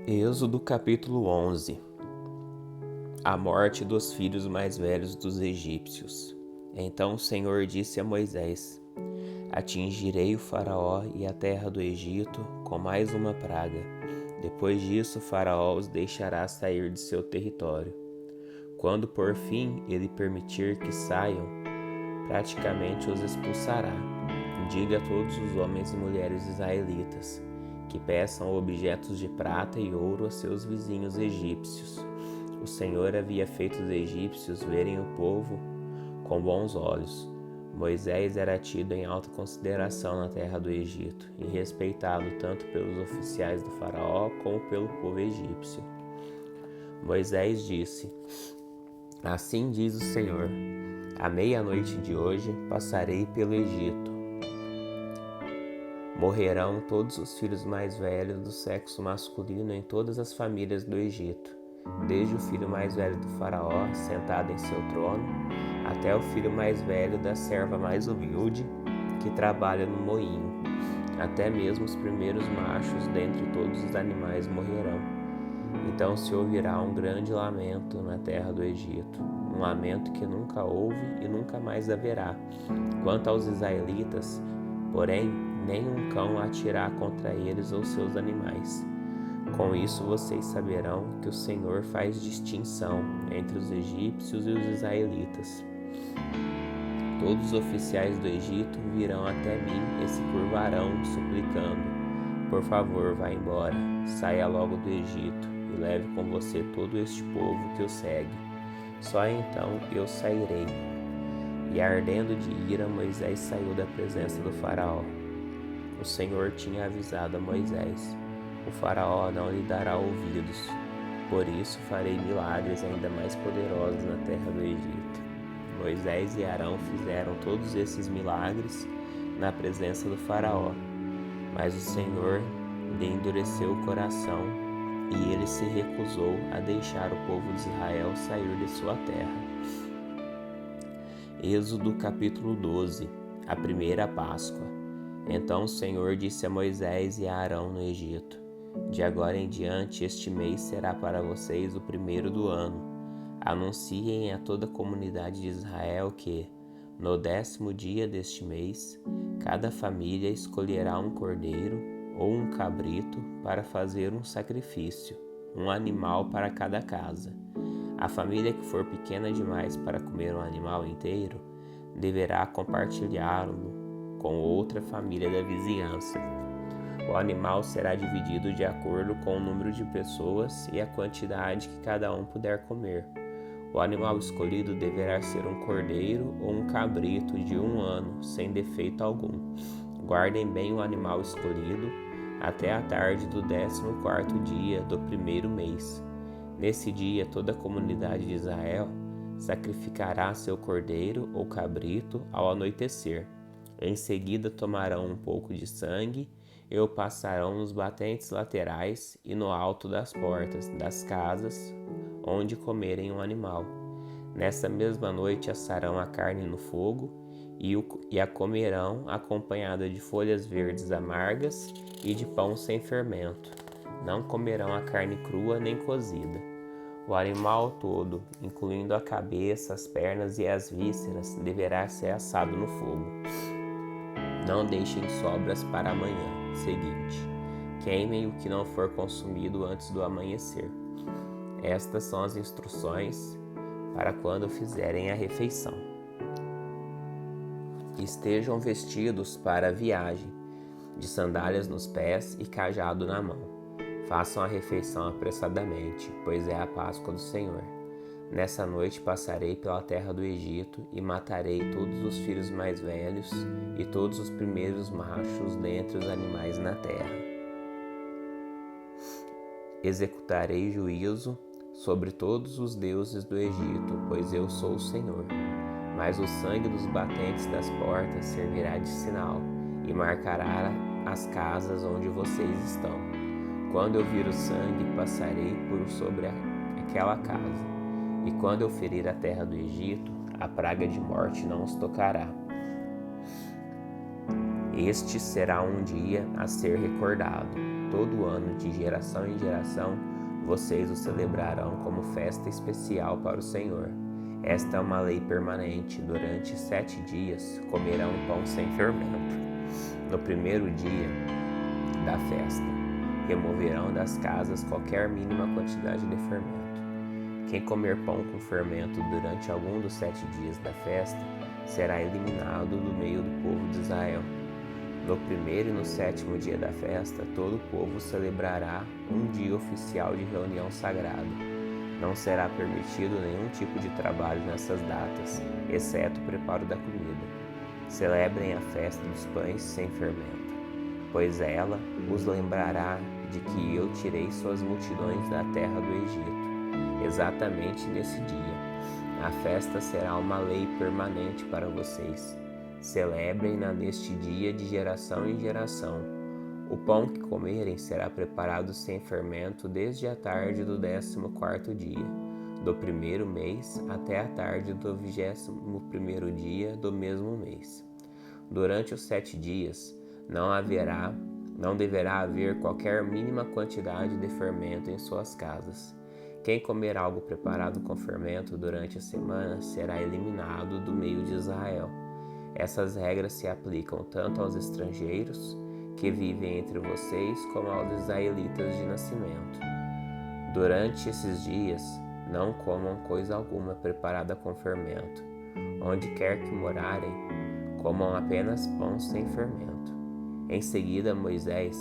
Êxodo capítulo 11. A morte dos filhos mais velhos dos egípcios. Então o Senhor disse a Moisés: Atingirei o faraó e a terra do Egito com mais uma praga. Depois disso o faraó os deixará sair de seu território. Quando por fim ele permitir que saiam, praticamente os expulsará. Diga a todos os homens e mulheres israelitas que peçam objetos de prata e ouro a seus vizinhos egípcios. O Senhor havia feito os egípcios verem o povo com bons olhos. Moisés era tido em alta consideração na terra do Egito e respeitado tanto pelos oficiais do faraó como pelo povo egípcio. Moisés disse: Assim diz o Senhor: à meia-noite de hoje passarei pelo Egito. Morrerão todos os filhos mais velhos do sexo masculino em todas as famílias do Egito, desde o filho mais velho do faraó, sentado em seu trono, até o filho mais velho da serva mais humilde, que trabalha no moinho. Até mesmo os primeiros machos dentre todos os animais morrerão. Então se ouvirá um grande lamento na terra do Egito, um lamento que nunca houve e nunca mais haverá. Quanto aos israelitas, porém, nenhum cão atirá contra eles ou seus animais. Com isso vocês saberão que o Senhor faz distinção entre os egípcios e os israelitas. Todos os oficiais do Egito virão até mim e se curvarão, suplicando: por favor, vá embora, saia logo do Egito e leve com você todo este povo que o segue. Só então eu sairei. E ardendo de ira, Moisés saiu da presença do faraó. O Senhor tinha avisado a Moisés: o faraó não lhe dará ouvidos, por isso farei milagres ainda mais poderosos na terra do Egito. Moisés e Arão fizeram todos esses milagres na presença do faraó, mas o Senhor lhe endureceu o coração e ele se recusou a deixar o povo de Israel sair de sua terra. Êxodo capítulo 12. A primeira Páscoa. Então o Senhor disse a Moisés e a Arão no Egito: de agora em diante este mês será para vocês o primeiro do ano. Anunciem a toda a comunidade de Israel que, no 10º dia deste mês, cada família escolherá um cordeiro ou um cabrito para fazer um sacrifício, um animal para cada casa. A família que for pequena demais para comer um animal inteiro deverá compartilhá-lo com outra família da vizinhança. O animal será dividido de acordo com o número de pessoas e a quantidade que cada um puder comer. O animal escolhido deverá ser um cordeiro ou um cabrito de 1 ano, sem defeito algum. Guardem bem o animal escolhido até a tarde do 14º dia do primeiro mês. Nesse dia, toda a comunidade de Israel sacrificará seu cordeiro ou cabrito ao anoitecer. Em seguida tomarão um pouco de sangue e o passarão nos batentes laterais e no alto das portas das casas onde comerem o animal. Nessa mesma noite assarão a carne no fogo e a comerão acompanhada de folhas verdes amargas e de pão sem fermento. Não comerão a carne crua nem cozida. O animal todo, incluindo a cabeça, as pernas e as vísceras, deverá ser assado no fogo. Não deixem sobras para amanhã seguinte. Queimem o que não for consumido antes do amanhecer. Estas são as instruções para quando fizerem a refeição. Estejam vestidos para a viagem, de sandálias nos pés e cajado na mão. Façam a refeição apressadamente, pois é a Páscoa do Senhor. Nessa noite passarei pela terra do Egito e matarei todos os filhos mais velhos e todos os primeiros machos dentre os animais na terra. Executarei juízo sobre todos os deuses do Egito, pois eu sou o Senhor. Mas o sangue dos batentes das portas servirá de sinal e marcará as casas onde vocês estão. Quando eu vir o sangue, passarei por sobre aquela casa. E quando eu ferir a terra do Egito, a praga de morte não os tocará. Este será um dia a ser recordado. todo ano, de geração em geração, vocês o celebrarão como festa especial para o Senhor. Esta é uma lei permanente. Durante 7 dias comerão pão sem fermento. No primeiro dia da festa, removerão das casas qualquer mínima quantidade de fermento. Quem comer pão com fermento durante algum dos 7 dias da festa será eliminado do meio do povo de Israel. No primeiro e no 7º dia da festa, todo o povo celebrará um dia oficial de reunião sagrada. Não será permitido nenhum tipo de trabalho nessas datas, exceto o preparo da comida. Celebrem a festa dos pães sem fermento, pois ela os lembrará de que eu tirei suas multidões da terra do Egito. Exatamente nesse dia, a festa será uma lei permanente para vocês. Celebrem-na neste dia de geração em geração. O pão que comerem será preparado sem fermento desde a tarde do 14º dia, do primeiro mês, até a tarde do 21º dia do mesmo mês. Durante os 7 dias, não deverá haver qualquer mínima quantidade de fermento em suas casas. Quem comer algo preparado com fermento durante a semana será eliminado do meio de Israel. Essas regras se aplicam tanto aos estrangeiros que vivem entre vocês como aos israelitas de nascimento. Durante esses dias, não comam coisa alguma preparada com fermento. Onde quer que morarem, comam apenas pão sem fermento. Em seguida, Moisés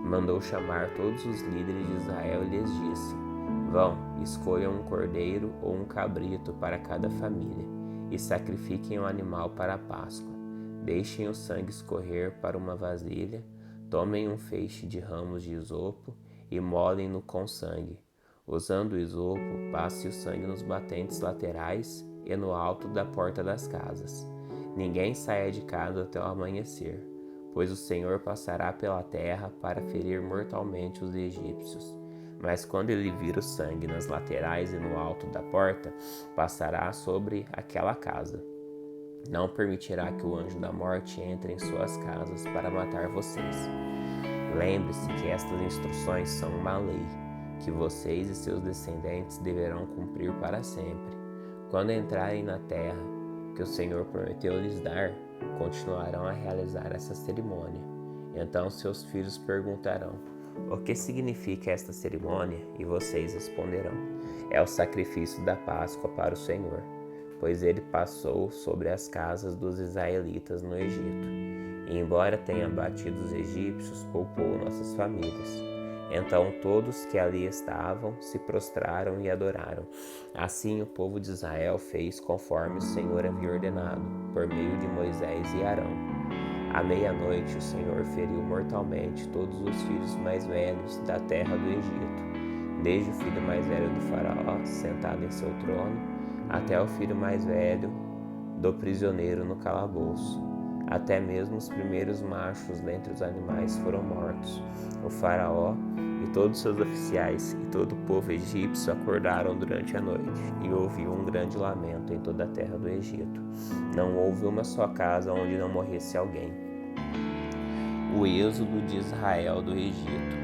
mandou chamar todos os líderes de Israel e lhes disse: Vão, escolham um cordeiro ou um cabrito para cada família e sacrifiquem um animal para a Páscoa. Deixem o sangue escorrer para uma vasilha, tomem um feixe de ramos de isopo e molem-no com sangue. Usando o isopo, passe o sangue nos batentes laterais e no alto da porta das casas. Ninguém saia de casa até o amanhecer, pois o Senhor passará pela terra para ferir mortalmente os egípcios. Mas quando ele vir o sangue nas laterais e no alto da porta, passará sobre aquela casa. Não permitirá que o anjo da morte entre em suas casas para matar vocês. Lembre-se que estas instruções são uma lei, que vocês e seus descendentes deverão cumprir para sempre. Quando entrarem na terra que o Senhor prometeu lhes dar, continuarão a realizar essa cerimônia. Então seus filhos perguntarão: o que significa esta cerimônia? E vocês responderão: é o sacrifício da Páscoa para o Senhor, pois ele passou sobre as casas dos israelitas no Egito. E embora tenha batido os egípcios, poupou nossas famílias. Então todos que ali estavam se prostraram e adoraram. Assim o povo de Israel fez conforme o Senhor havia ordenado, por meio de Moisés e Arão. À meia-noite o Senhor feriu mortalmente todos os filhos mais velhos da terra do Egito, desde o filho mais velho do faraó, sentado em seu trono, até o filho mais velho do prisioneiro no calabouço. Até mesmo os primeiros machos dentre os animais foram mortos. O faraó e todos seus oficiais e todo o povo egípcio acordaram durante a noite, e ouviu um grande lamento em toda a terra do Egito. Não houve uma só casa onde não morresse alguém. O êxodo de Israel do Egito.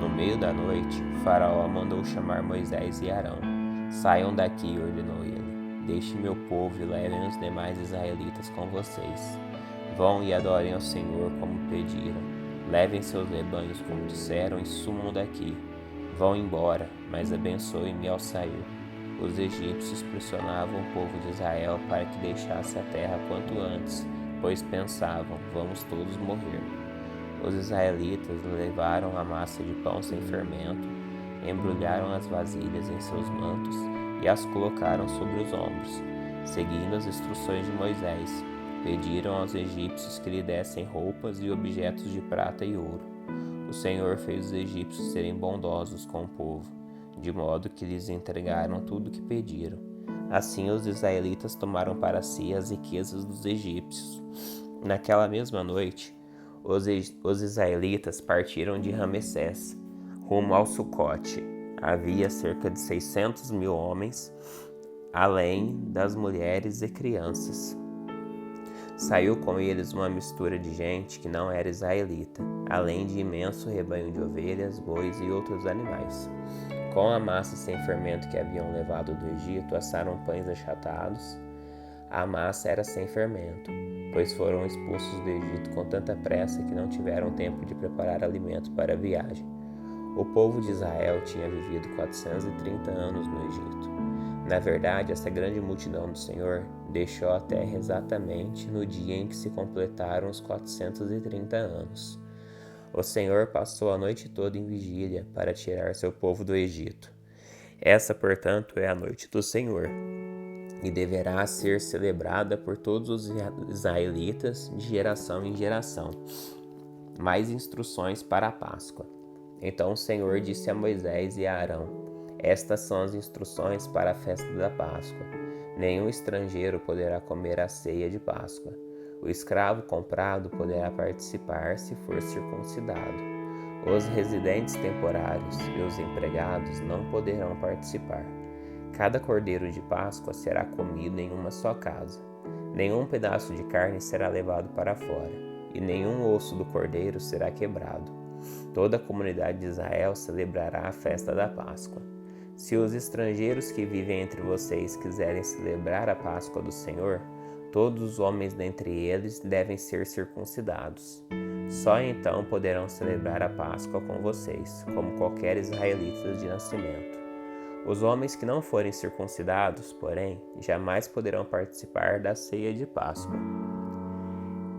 No meio da noite, o faraó mandou chamar Moisés e Arão. Saiam daqui, ordenou ele. Deixem meu povo e levem os demais israelitas com vocês. Vão e adorem ao Senhor como pediram. Levem seus rebanhos como disseram e sumam daqui. Vão embora, mas abençoem-me ao sair. Os egípcios pressionavam o povo de Israel para que deixasse a terra quanto antes, pois pensavam: vamos todos morrer. Os israelitas levaram a massa de pão sem fermento, embrulharam as vasilhas em seus mantos e as colocaram sobre os ombros. Seguindo as instruções de Moisés, pediram aos egípcios que lhe dessem roupas e objetos de prata e ouro. O Senhor fez os egípcios serem bondosos com o povo, de modo que lhes entregaram tudo o que pediram. Assim os israelitas tomaram para si as riquezas dos egípcios. Naquela mesma noite, os israelitas partiram de Ramessés, rumo ao Sucote. Havia cerca de 600.000 homens, além das mulheres e crianças. Saiu com eles uma mistura de gente que não era israelita, além de imenso rebanho de ovelhas, bois e outros animais. Com a massa sem fermento que haviam levado do Egito, assaram pães achatados. A massa era sem fermento, pois foram expulsos do Egito com tanta pressa que não tiveram tempo de preparar alimento para a viagem. O povo de Israel tinha vivido 430 anos no Egito. Na verdade, essa grande multidão do Senhor deixou a terra exatamente no dia em que se completaram os 430 anos. O Senhor passou a noite toda em vigília para tirar seu povo do Egito. Essa, portanto, é a noite do Senhor, e deverá ser celebrada por todos os israelitas de geração em geração. Mais instruções para a Páscoa. Então o Senhor disse a Moisés e a Arão: Estas são as instruções para a festa da Páscoa. Nenhum estrangeiro poderá comer a ceia de Páscoa. O escravo comprado poderá participar se for circuncidado. Os residentes temporários e os empregados não poderão participar. Cada cordeiro de Páscoa será comido em uma só casa. Nenhum pedaço de carne será levado para fora, e nenhum osso do cordeiro será quebrado. Toda a comunidade de Israel celebrará a festa da Páscoa. Se os estrangeiros que vivem entre vocês quiserem celebrar a Páscoa do Senhor, todos os homens dentre eles devem ser circuncidados. Só então poderão celebrar a Páscoa com vocês, como qualquer israelita de nascimento. Os homens que não forem circuncidados, porém, jamais poderão participar da ceia de Páscoa.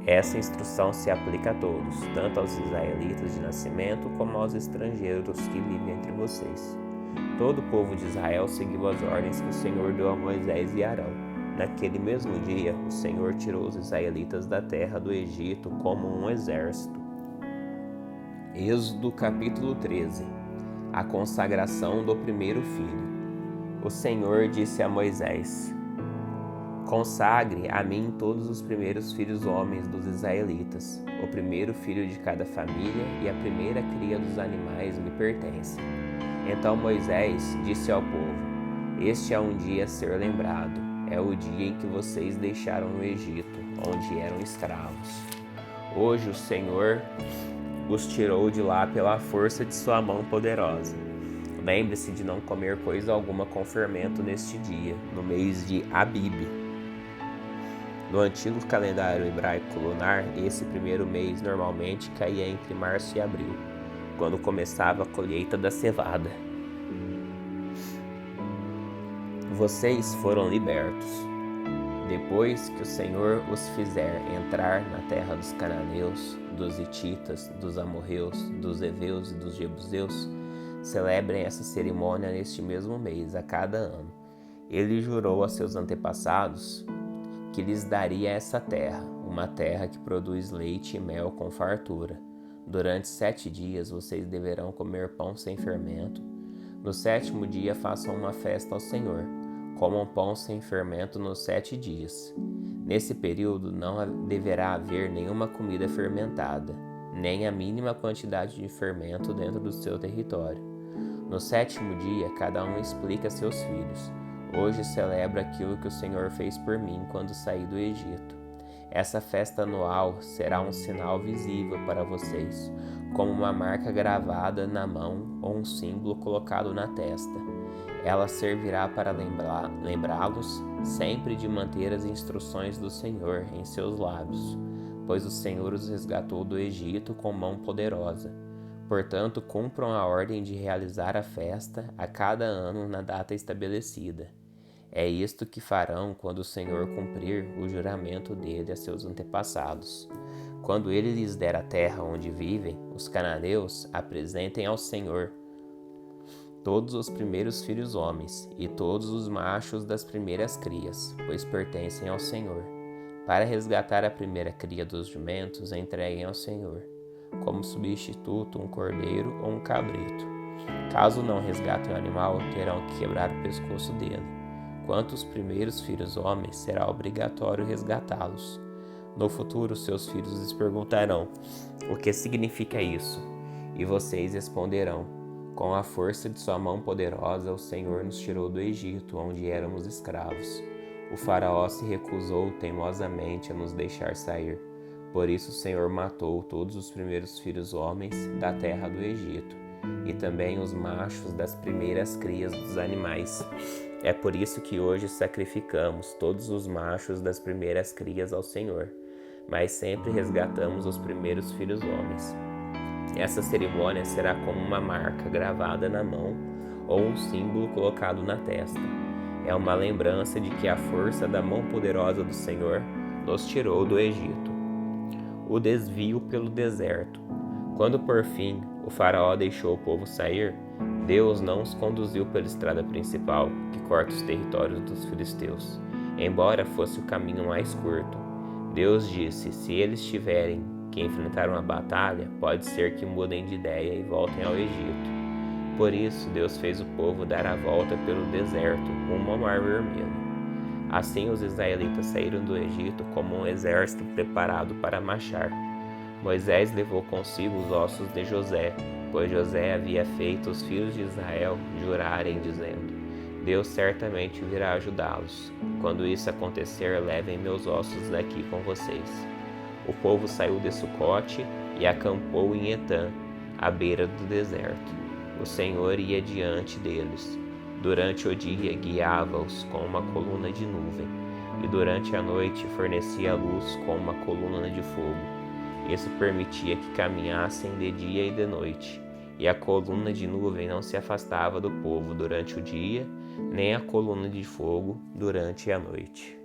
Essa instrução se aplica a todos, tanto aos israelitas de nascimento como aos estrangeiros que vivem entre vocês. Todo o povo de Israel seguiu as ordens que o Senhor deu a Moisés e Arão. Naquele mesmo dia, o Senhor tirou os israelitas da terra do Egito como um exército. Êxodo capítulo 13. A consagração do primeiro filho. O Senhor disse a Moisés: Consagre a mim todos os primeiros filhos homens dos israelitas. O primeiro filho de cada família e a primeira cria dos animais me pertencem. Então Moisés disse ao povo: Este é um dia a ser lembrado. É o dia em que vocês deixaram o Egito, onde eram escravos. Hoje o Senhor os tirou de lá pela força de sua mão poderosa. Lembre-se de não comer coisa alguma com fermento neste dia, no mês de Abib. No antigo calendário hebraico lunar, esse primeiro mês normalmente caía entre março e abril, quando começava a colheita da cevada. Vocês foram libertos. Depois que o Senhor os fizer entrar na terra dos cananeus, dos hititas, dos amorreus, dos heveus e dos jebuseus, celebrem essa cerimônia neste mesmo mês, a cada ano. Ele jurou a seus antepassados que lhes daria essa terra, uma terra que produz leite e mel com fartura. Durante 7 dias vocês deverão comer pão sem fermento. No 7º dia façam uma festa ao Senhor. Comam pão sem fermento nos 7 dias. Nesse período não deverá haver nenhuma comida fermentada, nem a mínima quantidade de fermento dentro do seu território. No 7º dia, cada um explica a seus filhos: Hoje celebro aquilo que o Senhor fez por mim quando saí do Egito. Essa festa anual será um sinal visível para vocês, como uma marca gravada na mão ou um símbolo colocado na testa. Ela servirá para lembrá-los sempre de manter as instruções do Senhor em seus lábios, pois o Senhor os resgatou do Egito com mão poderosa. Portanto, cumpram a ordem de realizar a festa a cada ano na data estabelecida. É isto que farão quando o Senhor cumprir o juramento dele a seus antepassados. Quando ele lhes der a terra onde vivem, os cananeus apresentem ao Senhor todos os primeiros filhos homens e todos os machos das primeiras crias, pois pertencem ao Senhor. Para resgatar a primeira cria dos jumentos, entreguem ao Senhor, como substituto, um cordeiro ou um cabrito. Caso não resgatem o animal, terão que quebrar o pescoço dele. Quanto aos primeiros filhos homens, será obrigatório resgatá-los. No futuro, seus filhos lhes perguntarão: O que significa isso? E vocês responderão: Com a força de sua mão poderosa, o Senhor nos tirou do Egito, onde éramos escravos. O faraó se recusou teimosamente a nos deixar sair. Por isso o Senhor matou todos os primeiros filhos homens da terra do Egito, e também os machos das primeiras crias dos animais. É por isso que hoje sacrificamos todos os machos das primeiras crias ao Senhor, mas sempre resgatamos os primeiros filhos homens. Essa cerimônia será como uma marca gravada na mão ou um símbolo colocado na testa. É uma lembrança de que a força da mão poderosa do Senhor nos tirou do Egito. O desvio pelo deserto. Quando por fim o faraó deixou o povo sair, Deus não os conduziu pela estrada principal, que corta os territórios dos filisteus, embora fosse o caminho mais curto. Deus disse: se eles tiverem que enfrentar uma batalha, pode ser que mudem de ideia e voltem ao Egito. Por isso, Deus fez o povo dar a volta pelo deserto, rumo ao Mar Vermelho. Assim, os israelitas saíram do Egito como um exército preparado para marchar. Moisés levou consigo os ossos de José, pois José havia feito os filhos de Israel jurarem, dizendo: Deus certamente virá ajudá-los. Quando isso acontecer, levem meus ossos daqui com vocês. O povo saiu de Sucote e acampou em Etã, à beira do deserto. O Senhor ia diante deles. Durante o dia guiava-os com uma coluna de nuvem, e durante a noite fornecia luz com uma coluna de fogo. Isso permitia que caminhassem de dia e de noite, e a coluna de nuvem não se afastava do povo durante o dia, nem a coluna de fogo durante a noite.